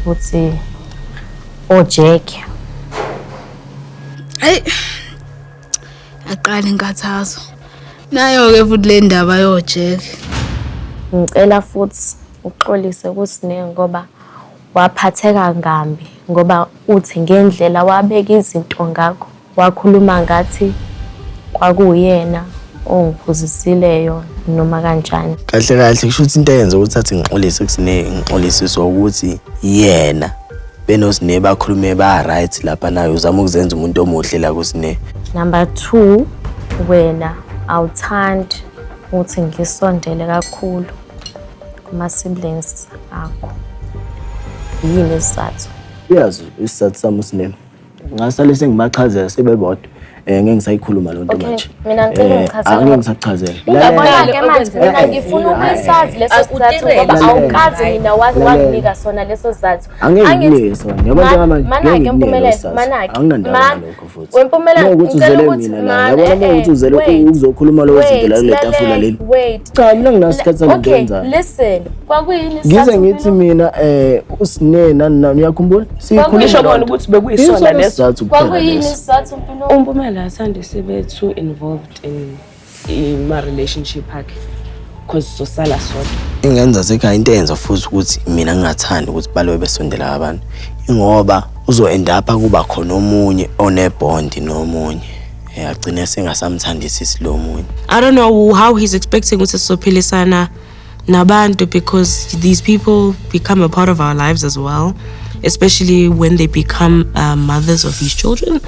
futhi oJack. Hayi. Aqala inkathazo. Nayo ke futhi le ndaba yoJack. Ngicela futhi uxolise kuSine ngoba waphatheka ngambi ngoba uthi ngendlela wabeka izinto ngakho wakhuluma ngathi kwakuyena ongiphuzisileyo noma kanjani. Kahle kusho ukuthi into eyenza ukuthi athi ngixolise kuSine ngixolisiswa ukuthi yena benoSine bakhulume ba right lapha nayo uzama ukuzenza umuntu omuhle la kuSine. Number 2, wena awuthandi uthi ngisondele kakhulu kuma siblings akho. Yini isizathu? Uyazi isizathu sami uSine. Ngasale sengibachazela sebebodwa. Ngeke ngisayikhuluma lo nto manje. Mina ngicela ungichazele. Angeke ngisachazela. Ngiyabona ke manje mina ngifuna ukusazi leso sizathu ngoba awukazi mina wanginika sona leso sizathu. Angeke nginike sona. Yabona manje. Mana ke impumelelo, mana ke. Anginandaba lokho futhi. Wempumelelo ukuthi uzele mina la. Yabona ukuthi uzele ukuzokhuluma lo zinto la kule tafula leli. Cha mina nginasikhathi sangenza. Okay, listen. Kwakuyini isizathu? Ngize ngithi mina uSine nani uyakhumbula? Sikhuluma bona ukuthi bekuyisona leso. Kwakuyini isizathu impilo? Umpumela asande sibe too involved in my relationship yakhe because sosala sodwa. Ingenza sekhaya into eyenza futhi ukuthi mina ngingathandi ukuthi balobe besondela abantu. Ingoba uzo-end up kuba khona omunye onebond nomunye. Agcina sengasamthandisisi lo munye. I don't know how he's expecting ukuthi sophilisana nabantu because these people become a part of our lives as well, especially when they become mothers of his children.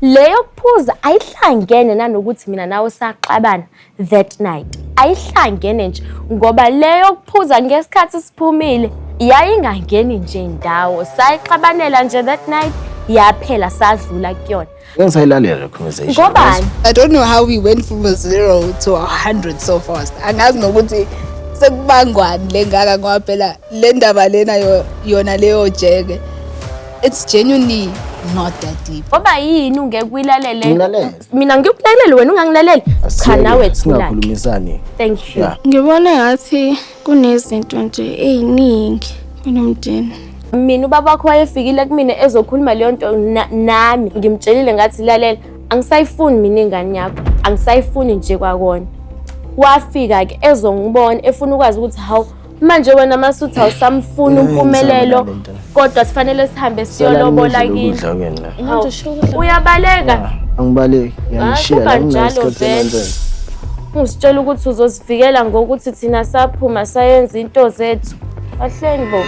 Leyo phuza ayihlangene nanokuthi mina nawe saxabana that night. Ayihlangene nje ngoba leyo phuza ngesikhathi siphumile yayingangeni nje indawo. Sayixabanela nje that night yaphela sadlula kuyona. Ngisayilalela conversation. Ngobani? I don't know how we went from 0 to 100 so fast. Angazi nokuthi sekubangwani lengaka ngoba phela le ndaba lena yona leyo jeke. It's genuinely not that deep. Ngoba yini ungeke uyilalele? Mina ngikulalele wena ungangilaleli. Cha nawe thula. Singakhulumisani. Thank you. Ngibona ngathi kunezinto nje eziningi kunomdeni. Mina ubaba wakho wayefikile kumina ezokhuluma leyo nto nami ngimtshelile ngathi lalela angisayifuni mina ingane yakho angisayifuni nje kwakona. Wafika ke ezongibona efuna ukwazi ukuthi hawu manje wena masuthi awusamfuna umpumelelo kodwa sifanele sihambe siyolobola kini. Uyabaleka? Angibaleki. Ngishiya la njalo usitshela ukuthi uzosivikela ngokuthi thina saphuma sayenza into zethu. Ahleni bo.